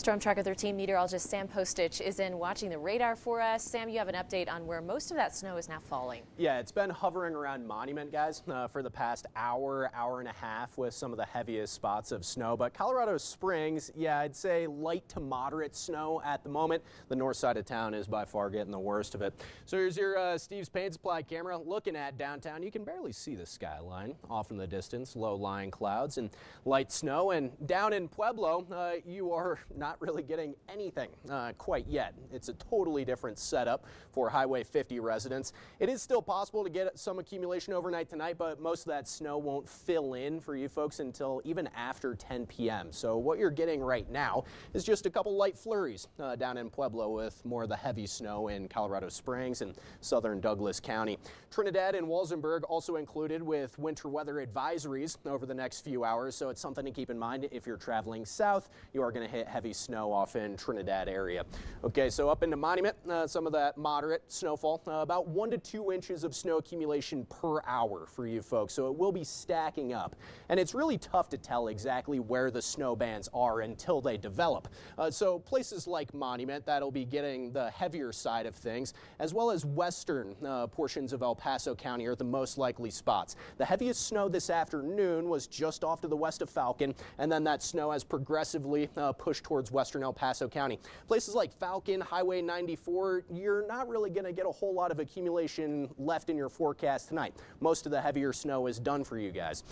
Storm Tracker 13 meteorologist Sam Postich is in watching the radar for us. Sam, you have an update on where most of that snow is now falling. Yeah, it's been hovering around Monument, guys, for the past hour and a half with some of the heaviest spots of snow. But Colorado Springs, yeah, I'd say light to moderate snow at the moment. The north side of town is by far getting the worst of it. So here's your Steve's Paint Supply camera looking at downtown. You can barely see the skyline off in the distance, low-lying clouds and light snow. And down in Pueblo, you are not really getting anything quite yet. It's a totally different setup for Highway 50 residents. It is still possible to get some accumulation overnight tonight, but most of that snow won't fill in for you folks until even after 10 p.m. So what you're getting right now is just a couple light flurries down in Pueblo, with more of the heavy snow in Colorado Springs and southern Douglas County. Trinidad and Walsenburg also included with winter weather advisories over the next few hours, so it's something to keep in mind if you're traveling south. You are going to hit heavy snow off in Trinidad area. Okay, so up into Monument, some of that moderate snowfall, about 1 to 2 inches of snow accumulation per hour for you folks. So it will be stacking up, and it's really tough to tell exactly where the snow bands are until they develop. So places like Monument, that'll be getting the heavier side of things, as well as western portions of El Paso County are the most likely spots. The heaviest snow this afternoon was just off to the west of Falcon, and then that snow has progressively pushed towards western El Paso County. Places like Falcon, Highway 94, you're not really going to get a whole lot of accumulation left in your forecast tonight. Most of the heavier snow is done for you guys.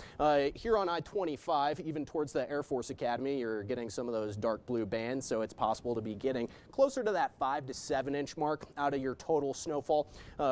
Here on I-25, even towards the Air Force Academy, you're getting some of those dark blue bands, so it's possible to be getting closer to that 5 to 7 inch mark out of your total snowfall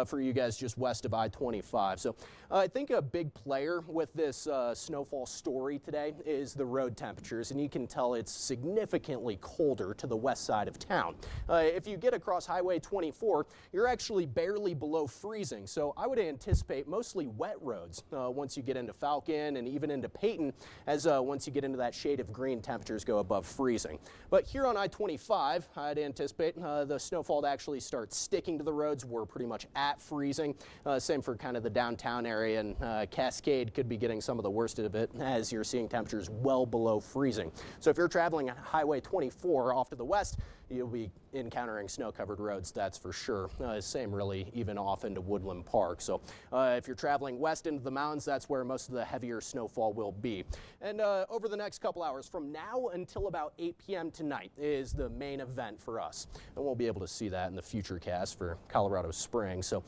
for you guys just west of I-25. So I think a big player with this snowfall story today is the road temperatures, and you can tell it's significantly colder to the west side of town. If you get across Highway 24, you're actually barely below freezing, so I would anticipate mostly wet roads once you get into Falcon and even into Peyton, as once you get into that shade of green, temperatures go above freezing. But here on I-25, I'd anticipate the snowfall to actually start sticking to the roads. We're pretty much at freezing. Same for kind of the downtown area, and Cascade could be getting some of the worst of it as you're seeing temperatures well below freezing. So if you're traveling Highway 24 off to the west, you'll be encountering snow-covered roads, that's for sure. Same really even off into Woodland Park. So if you're traveling west into the mountains, that's where most of the heavier snowfall will be. And over the next couple hours, from now until about 8 p.m. tonight, is the main event for us. And we'll be able to see that in the future cast for Colorado Springs. So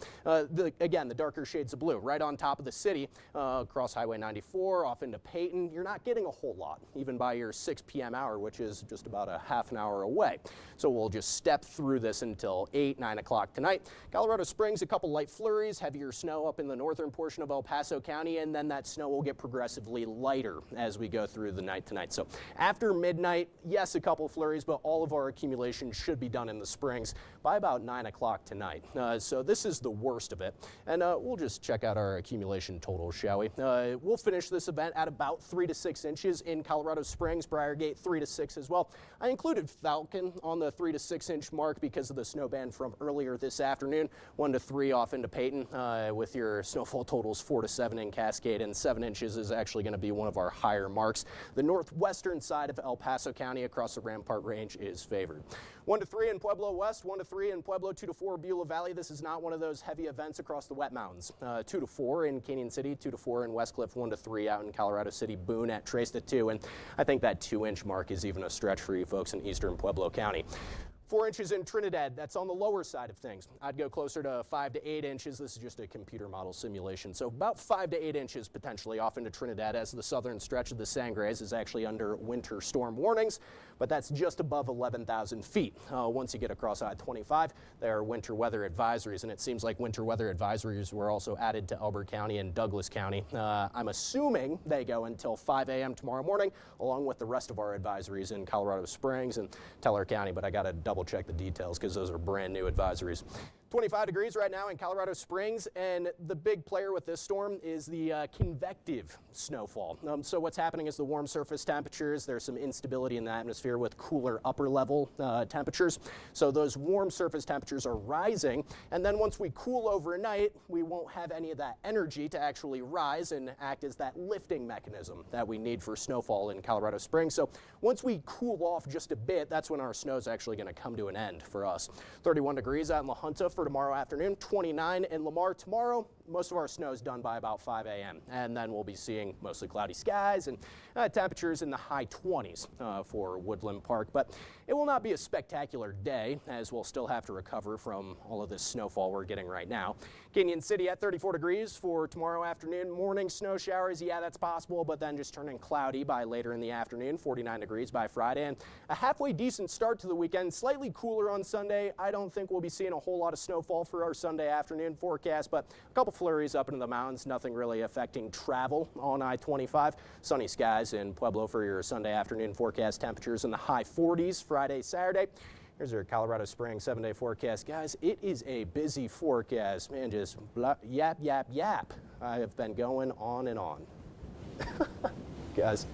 again, the darker shades of blue right on top of the city, across Highway 94, off into Peyton. You're not getting a whole lot, even by your 6 p.m. hour, which is just about a half an hour away. So we'll just step through this until 8, 9 o'clock tonight. Colorado Springs, a couple light flurries, heavier snow up in the northern portion of El Paso County, and then that snow will get progressively lighter as we go through the night tonight. So after midnight, yes, a couple flurries, but all of our accumulation should be done in the Springs by about 9 o'clock tonight. So this is the worst of it. And we'll just check out our accumulation total, shall we? We'll finish this event at about 3 to 6 inches in Colorado Springs, Briargate 3 to 6 as well. I included Falcon on the 3 to 6 inch mark because of the snow band from earlier this afternoon. 1 to 3 off into Peyton, with your snowfall totals 4 to 7 in Cascade, and 7 inches is actually going to be one of our higher marks. The northwestern side of El Paso County across the Rampart Range is favored. 1 to 3 in Pueblo West, 1 to 3 in Pueblo, 2 to 4 Beulah Valley. This is not one of those heavy events across the wet mountains. 2 to 4 in Canyon City, 2 to 4 in Westcliff, 1 to 3 out in Colorado City, Boone at Trace to 2, and I think that 2 inch mark is even a stretch for you folks in eastern Pueblo County. 4 inches in Trinidad, that's on the lower side of things. I'd go closer to 5 to 8 inches. This is just a computer model simulation. So about 5 to 8 inches potentially off into Trinidad, as the southern stretch of the Sangres is actually under winter storm warnings, but that's just above 11,000 feet. Once you get across I-25, there are winter weather advisories, and it seems like winter weather advisories were also added to Elbert County and Douglas County. I'm assuming they go until 5 a.m. tomorrow morning, along with the rest of our advisories in Colorado Springs and Teller County, but I got to double check the details because those are brand new advisories. 25 degrees right now in Colorado Springs, and the big player with this storm is the convective snowfall. So what's happening is the warm surface temperatures, there's some instability in the atmosphere with cooler upper level temperatures. So those warm surface temperatures are rising, and then once we cool overnight, we won't have any of that energy to actually rise and act as that lifting mechanism that we need for snowfall in Colorado Springs. So once we cool off just a bit, that's when our snow is actually going to come to an end for us. 31 degrees out in La Junta for tomorrow afternoon, 29 in Lamar tomorrow. Most of our snow is done by about 5 a.m. and then we'll be seeing mostly cloudy skies and temperatures in the high 20s for Woodland Park. But it will not be a spectacular day, as we'll still have to recover from all of this snowfall we're getting right now. Canyon City at 34 degrees for tomorrow afternoon. Morning snow showers, yeah, that's possible, but then just turning cloudy by later in the afternoon. 49 degrees by Friday, and a halfway decent start to the weekend. Slightly cooler on Sunday. I don't think we'll be seeing a whole lot of snowfall for our Sunday afternoon forecast, but a couple flurries up into the mountains. Nothing really affecting travel on I-25. Sunny skies in Pueblo for your Sunday afternoon forecast. Temperatures in the high 40s Friday, Saturday. Here's your Colorado Springs 7-day forecast. Guys, it is a busy forecast. Man, just blah, yap, yap, yap. I have been going on and on. Guys.